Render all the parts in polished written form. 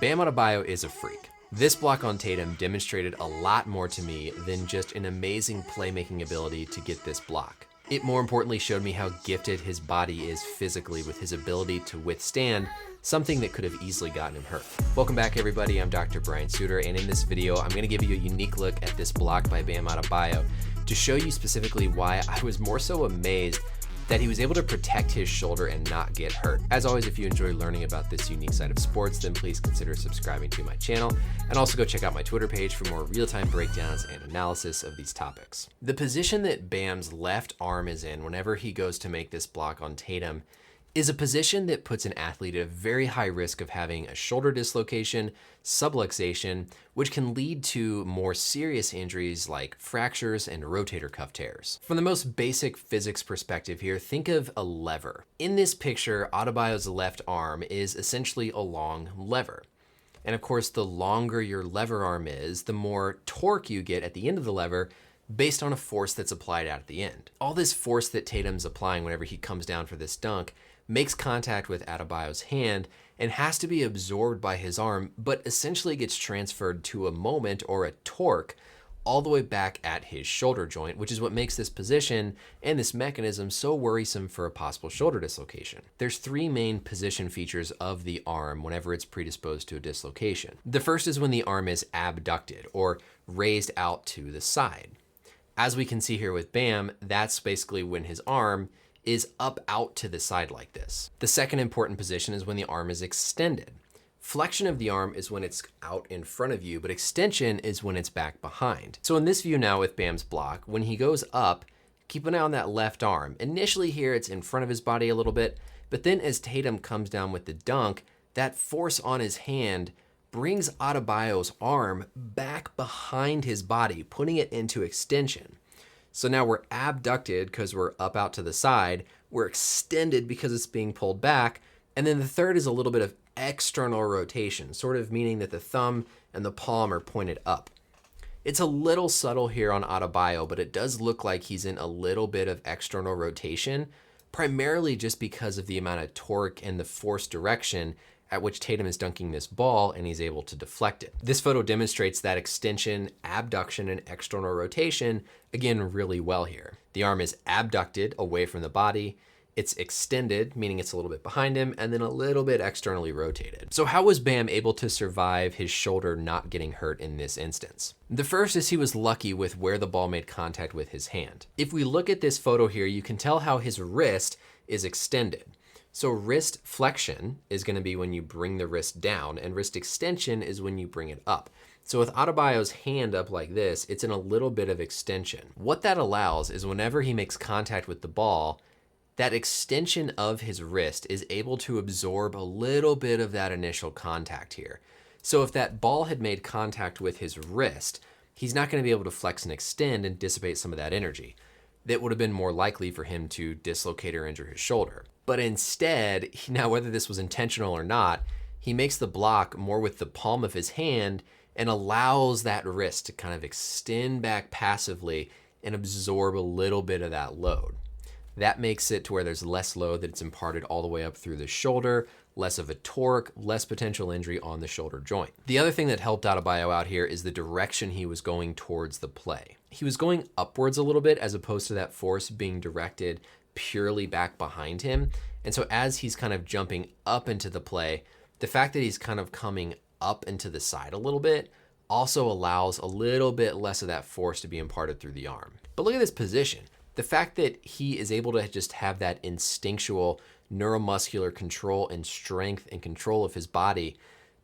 Bam Adebayo is a freak. This block on Tatum demonstrated a lot more to me than just an amazing playmaking ability to get this block. It more importantly showed me how gifted his body is physically with his ability to withstand something that could have easily gotten him hurt. Welcome back everybody, I'm Dr. Brian Sutterer, and in this video, I'm gonna give you a unique look at this block by Bam Adebayo to show you specifically why I was more so amazed that he was able to protect his shoulder and not get hurt. As always, if you enjoy learning about this unique side of sports, then please consider subscribing to my channel, and also go check out my Twitter page for more real-time breakdowns and analysis of these topics. The position that Bam's left arm is in whenever he goes to make this block on Tatum is a position that puts an athlete at a very high risk of having a shoulder dislocation, subluxation, which can lead to more serious injuries like fractures and rotator cuff tears. From the most basic physics perspective here, think of a lever. In this picture, Adebayo's left arm is essentially a long lever. And of course, the longer your lever arm is, the more torque you get at the end of the lever based on a force that's applied out at the end. All this force that Tatum's applying whenever he comes down for this dunk makes contact with Adebayo's hand and has to be absorbed by his arm, but essentially gets transferred to a moment or a torque all the way back at his shoulder joint, which is what makes this position and this mechanism so worrisome for a possible shoulder dislocation. There's three main position features of the arm whenever it's predisposed to a dislocation. The first is when the arm is abducted or raised out to the side. As we can see here with Bam, that's basically when his arm is up out to the side like this. The second important position is when the arm is extended. Flexion of the arm is when it's out in front of you, but extension is when it's back behind. So in this view now with Bam's block, when he goes up, keep an eye on that left arm. Initially here, it's in front of his body a little bit, but then as Tatum comes down with the dunk, that force on his hand brings Adebayo's arm back behind his body, putting it into extension. So now we're abducted because we're up out to the side, we're extended because it's being pulled back, and then the third is a little bit of external rotation, sort of meaning that the thumb and the palm are pointed up. It's a little subtle here on Adebayo, but it does look like he's in a little bit of external rotation, primarily just because of the amount of torque and the force direction at which Tatum is dunking this ball and he's able to deflect it. This photo demonstrates that extension, abduction, and external rotation, again, really well here. The arm is abducted away from the body, it's extended, meaning it's a little bit behind him, and then a little bit externally rotated. So how was Bam able to survive his shoulder not getting hurt in this instance? The first is he was lucky with where the ball made contact with his hand. If we look at this photo here, you can tell how his wrist is extended. So wrist flexion is going to be when you bring the wrist down, and wrist extension is when you bring it up. So with Adebayo's hand up like this, it's in a little bit of extension. What that allows is whenever he makes contact with the ball, that extension of his wrist is able to absorb a little bit of that initial contact here. So if that ball had made contact with his wrist, he's not going to be able to flex and extend and dissipate some of that energy. That would have been more likely for him to dislocate or injure his shoulder. But instead, now whether this was intentional or not, he makes the block more with the palm of his hand and allows that wrist to kind of extend back passively and absorb a little bit of that load. That makes it to where there's less load that it's imparted all the way up through the shoulder, less of a torque, less potential injury on the shoulder joint. The other thing that helped Adebayo out here is the direction he was going towards the play. He was going upwards a little bit as opposed to that force being directed purely back behind him. And so as he's kind of jumping up into the play, the fact that he's kind of coming up into the side a little bit also allows a little bit less of that force to be imparted through the arm. But look at this position. The fact that he is able to just have that instinctual neuromuscular control and strength and control of his body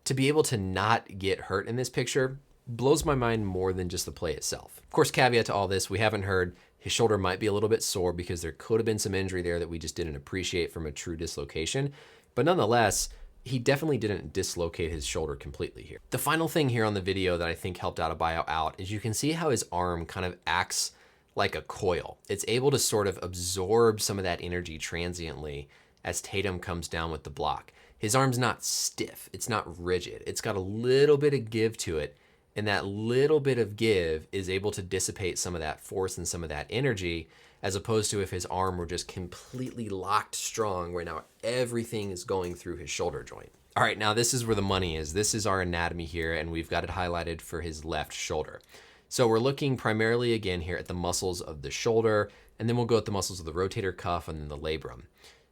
to be able to not get hurt in this picture blows my mind more than just the play itself. Of course, caveat to all this, we haven't heard his shoulder might be a little bit sore because there could have been some injury there that we just didn't appreciate from a true dislocation. But nonetheless, he definitely didn't dislocate his shoulder completely here. The final thing here on the video that I think helped Adebayo out is you can see how his arm kind of acts like a coil. It's able to sort of absorb some of that energy transiently as Tatum comes down with the block. His arm's not stiff, it's not rigid. It's got a little bit of give to it, and that little bit of give is able to dissipate some of that force and some of that energy, as opposed to if his arm were just completely locked strong where now everything is going through his shoulder joint. All right, now this is where the money is. This is our anatomy here, and we've got it highlighted for his left shoulder. So we're looking primarily again here at the muscles of the shoulder, and then we'll go at the muscles of the rotator cuff and then the labrum.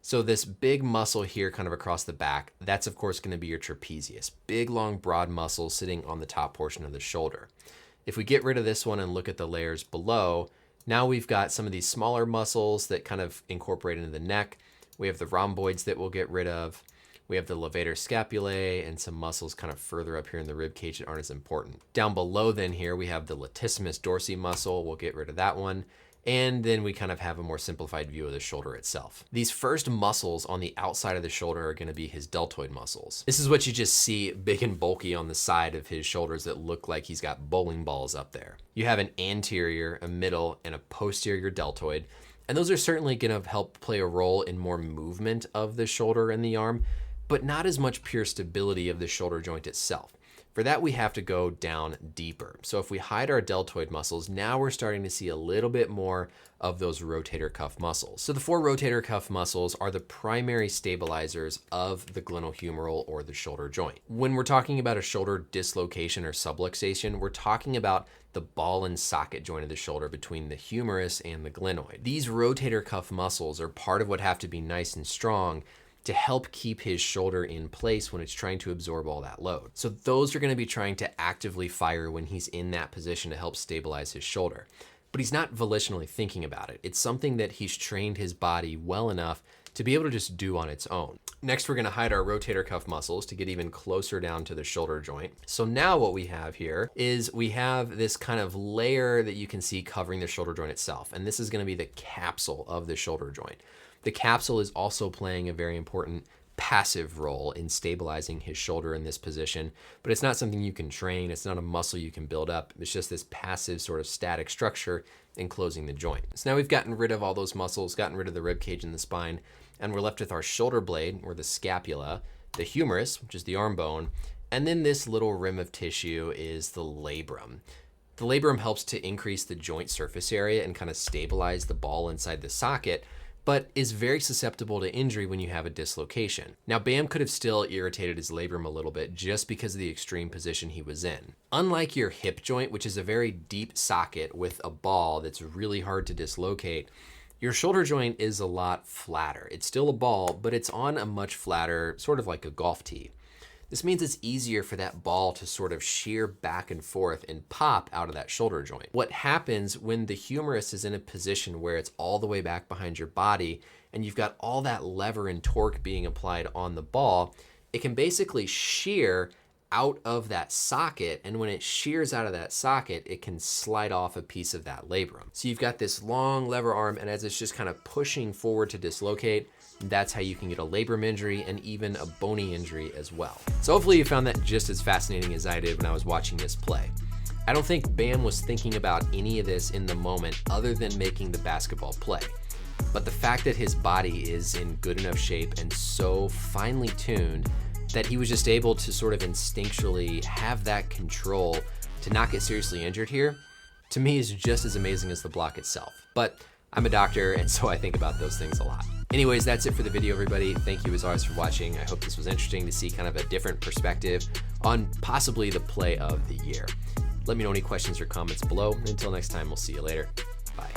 So this big muscle here kind of across the back, that's of course gonna be your trapezius. Big, long, broad muscle sitting on the top portion of the shoulder. If we get rid of this one and look at the layers below, now we've got some of these smaller muscles that kind of incorporate into the neck. We have the rhomboids that we'll get rid of. We have the levator scapulae and some muscles kind of further up here in the rib cage that aren't as important. Down below then here, we have the latissimus dorsi muscle. We'll get rid of that one. And then we kind of have a more simplified view of the shoulder itself. These first muscles on the outside of the shoulder are gonna be his deltoid muscles. This is what you just see big and bulky on the side of his shoulders that look like he's got bowling balls up there. You have an anterior, a middle, and a posterior deltoid. And those are certainly gonna help play a role in more movement of the shoulder and the arm, but not as much pure stability of the shoulder joint itself. For that, we have to go down deeper. So if we hide our deltoid muscles, now we're starting to see a little bit more of those rotator cuff muscles. So the 4 rotator cuff muscles are the primary stabilizers of the glenohumeral or the shoulder joint. When we're talking about a shoulder dislocation or subluxation, we're talking about the ball and socket joint of the shoulder between the humerus and the glenoid. These rotator cuff muscles are part of what have to be nice and strong to help keep his shoulder in place when it's trying to absorb all that load. So those are gonna be trying to actively fire when he's in that position to help stabilize his shoulder. But he's not volitionally thinking about it. It's something that he's trained his body well enough to be able to just do on its own. Next, we're gonna hide our rotator cuff muscles to get even closer down to the shoulder joint. So now what we have here is we have this kind of layer that you can see covering the shoulder joint itself. And this is gonna be the capsule of the shoulder joint. The capsule is also playing a very important passive role in stabilizing his shoulder in this position, but it's not something you can train. It's not a muscle you can build up. It's just this passive sort of static structure enclosing the joint. So now we've gotten rid of all those muscles, gotten rid of the rib cage and the spine, and we're left with our shoulder blade or the scapula, the humerus, which is the arm bone, and then this little rim of tissue is the labrum. The labrum helps to increase the joint surface area and kind of stabilize the ball inside the socket, but is very susceptible to injury when you have a dislocation. Now, Bam could have still irritated his labrum a little bit just because of the extreme position he was in. Unlike your hip joint, which is a very deep socket with a ball that's really hard to dislocate, your shoulder joint is a lot flatter. It's still a ball, but it's on a much flatter, sort of like a golf tee. This means it's easier for that ball to sort of shear back and forth and pop out of that shoulder joint. What happens when the humerus is in a position where it's all the way back behind your body and you've got all that lever and torque being applied on the ball, it can basically shear out of that socket, and when it shears out of that socket, it can slide off a piece of that labrum. So you've got this long lever arm, and as it's just kind of pushing forward to dislocate, that's how you can get a labrum injury and even a bony injury as well. So hopefully you found that just as fascinating as I did when I was watching this play. I don't think Bam was thinking about any of this in the moment other than making the basketball play. But the fact that his body is in good enough shape and so finely tuned that he was just able to sort of instinctually have that control to not get seriously injured here, to me is just as amazing as the block itself. But I'm a doctor, and so I think about those things a lot. Anyways, that's it for the video, everybody. Thank you as always for watching. I hope this was interesting to see kind of a different perspective on possibly the play of the year. Let me know any questions or comments below. Until next time, we'll see you later. Bye.